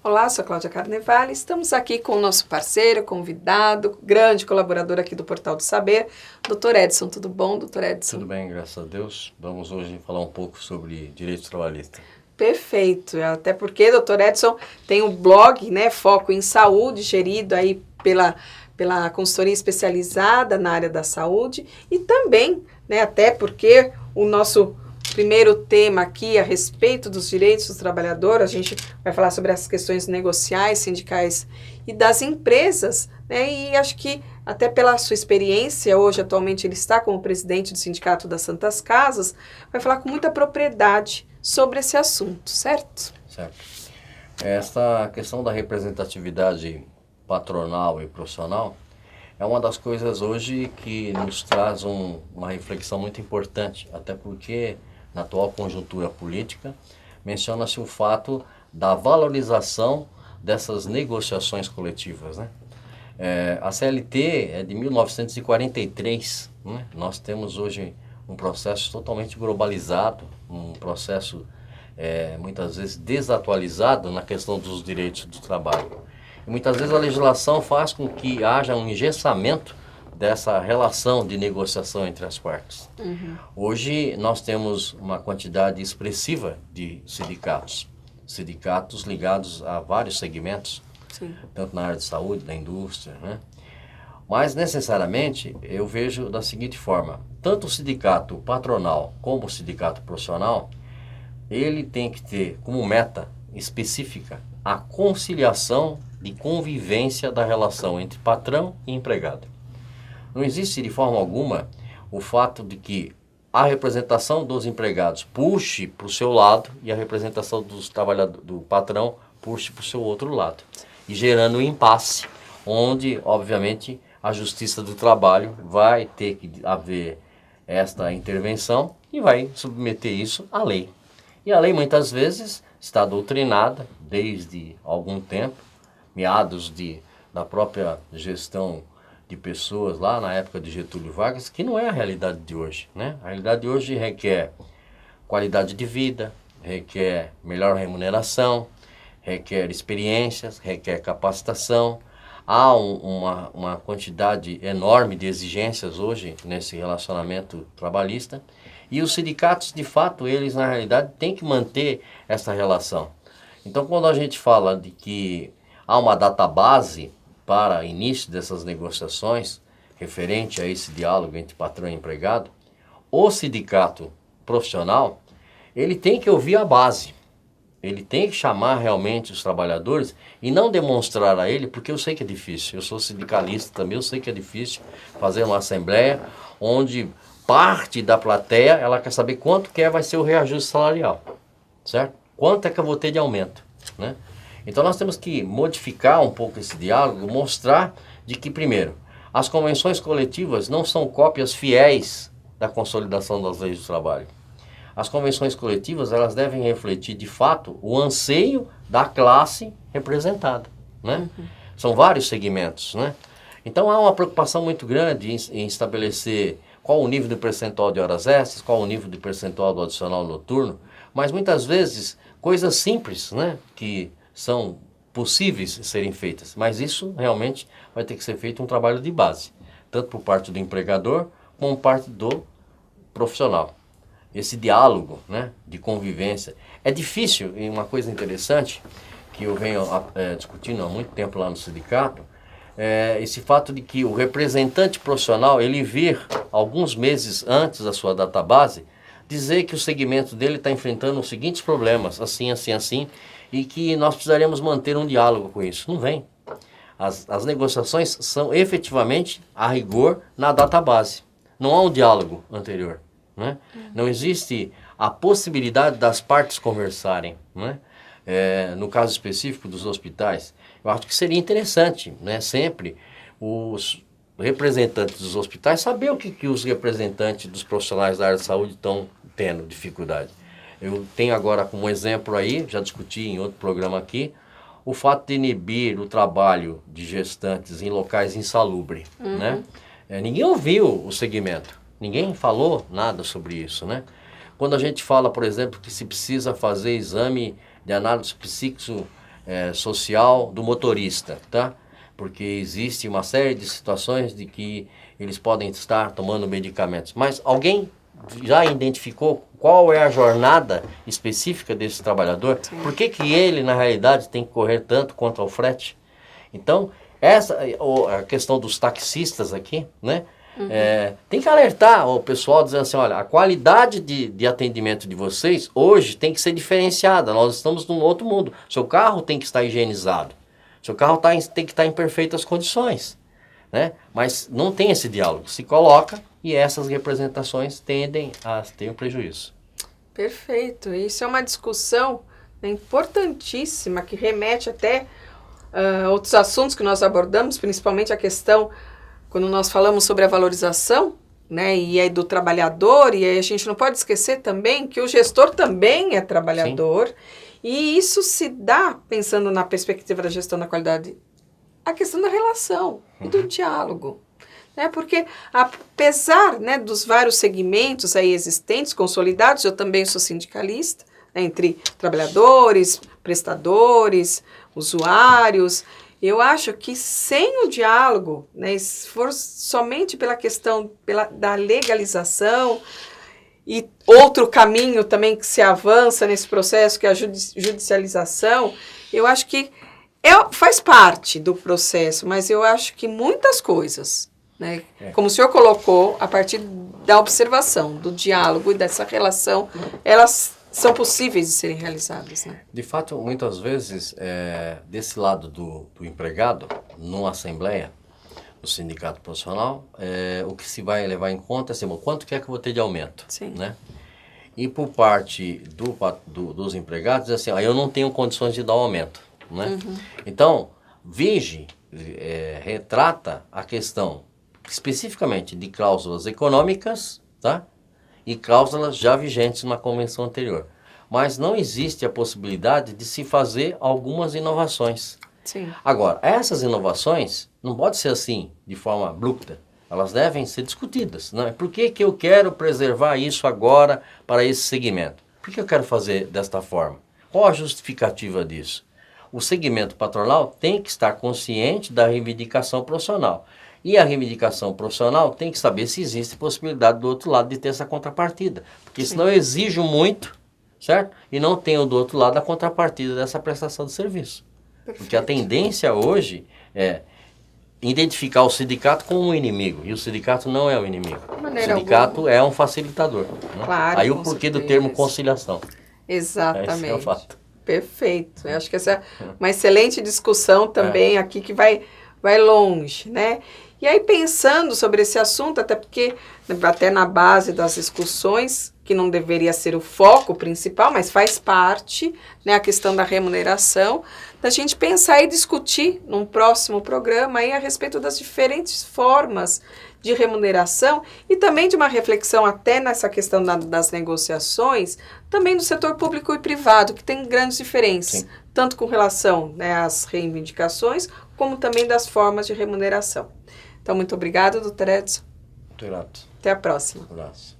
Olá, sou a Cláudia Carnevale, estamos aqui com o nosso parceiro, convidado, grande colaborador aqui do Portal do Saber, Dr. Edson. Tudo bom, Dr. Edson? Tudo bem, graças a Deus. Vamos hoje falar um pouco sobre direito trabalhista. Perfeito, até porque Dr. Edson tem um blog, né, Foco em Saúde, gerido aí pela consultoria especializada na área da saúde e também, né, até porque o nosso primeiro tema aqui a respeito dos direitos do trabalhador, a gente vai falar sobre as questões negociais, sindicais e das empresas, né, e acho que até pela sua experiência, hoje atualmente ele está como presidente do Sindicato das Santas Casas, vai falar com muita propriedade sobre esse assunto, certo? Certo. Esta questão da representatividade patronal e profissional é uma das coisas hoje que nos traz uma reflexão muito importante, até porque na atual conjuntura política menciona-se o fato da valorização dessas negociações coletivas, né? A CLT é de 1943, né? Nós temos hoje um processo totalmente globalizado, um processo muitas vezes desatualizado na questão dos direitos do trabalho. E muitas vezes a legislação faz com que haja um engessamento dessa relação de negociação entre as partes. Uhum. Hoje nós temos uma quantidade expressiva de sindicatos ligados a vários segmentos, Sim. tanto na área de saúde, da indústria, né? Mas necessariamente eu vejo da seguinte forma: tanto o sindicato patronal como o sindicato profissional, ele tem que ter como meta específica a conciliação de convivência da relação entre patrão e empregado. Não existe de forma alguma o fato de que a representação dos empregados puxe para o seu lado e a representação dos trabalhadores, do patrão puxe para o seu outro lado, e gerando um impasse, onde, obviamente, a Justiça do Trabalho vai ter que haver esta intervenção e vai submeter isso à lei. E a lei, muitas vezes, está doutrinada desde algum tempo, meados da própria gestão de pessoas lá na época de Getúlio Vargas, que não é a realidade de hoje, né? A realidade de hoje requer qualidade de vida, requer melhor remuneração, requer experiências, requer capacitação. Há uma quantidade enorme de exigências hoje nesse relacionamento trabalhista, e os sindicatos, de fato, eles na realidade têm que manter essa relação. Então, quando a gente fala de que há uma database para início dessas negociações, referente a esse diálogo entre patrão e empregado, o sindicato profissional, ele tem que ouvir a base, ele tem que chamar realmente os trabalhadores e não demonstrar a ele, porque eu sei que é difícil, eu sou sindicalista também, eu sei que é difícil fazer uma assembleia onde parte da plateia, ela quer saber quanto que vai ser o reajuste salarial, certo? Quanto é que eu vou ter de aumento, né? Então nós temos que modificar um pouco esse diálogo, mostrar de que, primeiro, as convenções coletivas não são cópias fiéis da consolidação das leis do trabalho. As convenções coletivas, elas devem refletir, de fato, o anseio da classe representada, né? Uhum. São vários segmentos, né? Então há uma preocupação muito grande em estabelecer qual o nível de percentual de horas extras, qual o nível de percentual do adicional noturno, mas muitas vezes coisas simples, né, que são possíveis serem feitas, mas isso realmente vai ter que ser feito um trabalho de base, tanto por parte do empregador como por parte do profissional. Esse diálogo, né, de convivência é difícil, e uma coisa interessante que eu venho discutindo há muito tempo lá no sindicato, esse fato de que o representante profissional, ele vir alguns meses antes da sua database, dizer que o segmento dele está enfrentando os seguintes problemas, assim, assim, assim, e que nós precisaríamos manter um diálogo com isso. Não vem. As negociações são efetivamente, a rigor, na database. Não há um diálogo anterior, né? Não existe a possibilidade das partes conversarem, né? No caso específico dos hospitais, eu acho que seria interessante, né, sempre os representantes dos hospitais saber o que os representantes dos profissionais da área de saúde estão tendo dificuldade. Eu tenho agora como exemplo aí, já discuti em outro programa aqui, o fato de inibir o trabalho de gestantes em locais insalubres, né? Ninguém ouviu o segmento, ninguém falou nada sobre isso, né? Quando a gente fala, por exemplo, que se precisa fazer exame de análise social do motorista, tá? Porque existe uma série de situações de que eles podem estar tomando medicamentos. Mas alguém já identificou qual é a jornada específica desse trabalhador? Sim. Por que que ele, na realidade, tem que correr tanto contra o frete? Então, essa a questão dos taxistas aqui, né? Tem que alertar o pessoal dizendo assim, olha, a qualidade de atendimento de vocês hoje tem que ser diferenciada, nós estamos num outro mundo. Seu carro tem que estar higienizado, seu carro tem que estar em perfeitas condições, né? Mas não tem esse diálogo, se coloca e essas representações tendem a ter um prejuízo. Perfeito, isso é uma discussão, né, importantíssima, que remete até outros assuntos que nós abordamos, principalmente a questão, quando nós falamos sobre a valorização, né, e aí do trabalhador, e aí a gente não pode esquecer também que o gestor também é trabalhador. Sim. E isso se dá, pensando na perspectiva da gestão da qualidade, a questão da relação e do diálogo. Né, porque apesar, né, dos vários segmentos aí existentes, consolidados, eu também sou sindicalista, né, entre trabalhadores, prestadores, usuários. Eu acho que sem o diálogo, né, se for somente pela questão da legalização e outro caminho também que se avança nesse processo, que é a judicialização, eu acho que faz parte do processo, mas eu acho que muitas coisas, né, como o senhor colocou, a partir da observação, do diálogo e dessa relação, elas são possíveis de serem realizadas, né? De fato, muitas vezes, desse lado do empregado, numa assembleia, no sindicato profissional, o que se vai levar em conta é assim, quanto que eu vou ter de aumento? Sim. Né? E por parte dos empregados, assim, eu não tenho condições de dar um aumento. Né? Uhum. Então, vige, retrata a questão especificamente de cláusulas econômicas, tá? E cláusulas já vigentes na convenção anterior. Mas não existe a possibilidade de se fazer algumas inovações. Sim. Agora, essas inovações não pode ser assim, de forma abrupta. Elas devem ser discutidas. Né? Por que que eu quero preservar isso agora para esse segmento? Por que eu quero fazer desta forma? Qual a justificativa disso? O segmento patronal tem que estar consciente da reivindicação profissional. E a reivindicação profissional tem que saber se existe possibilidade do outro lado de ter essa contrapartida. Porque senão eu exijo muito, certo? E não tenho do outro lado a contrapartida dessa prestação de serviço. Perfeito. Porque a tendência hoje é identificar o sindicato como um inimigo. E o sindicato não é o inimigo. O sindicato é um facilitador. Né? Claro, aí o porquê do termo conciliação. Exatamente. Esse é o fato. Perfeito. Eu acho que essa é uma excelente discussão também aqui que vai longe, né? E aí, pensando sobre esse assunto, até porque, até na base das discussões, que não deveria ser o foco principal, mas faz parte, né, a questão da remuneração, da gente pensar e discutir num próximo programa aí a respeito das diferentes formas de remuneração e também de uma reflexão até nessa questão das negociações, também do setor público e privado, que tem grandes diferenças, Sim. tanto com relação, né, às reivindicações, como também das formas de remuneração. Então, muito obrigada, doutor Edson. Muito grato. Até a próxima. Um abraço.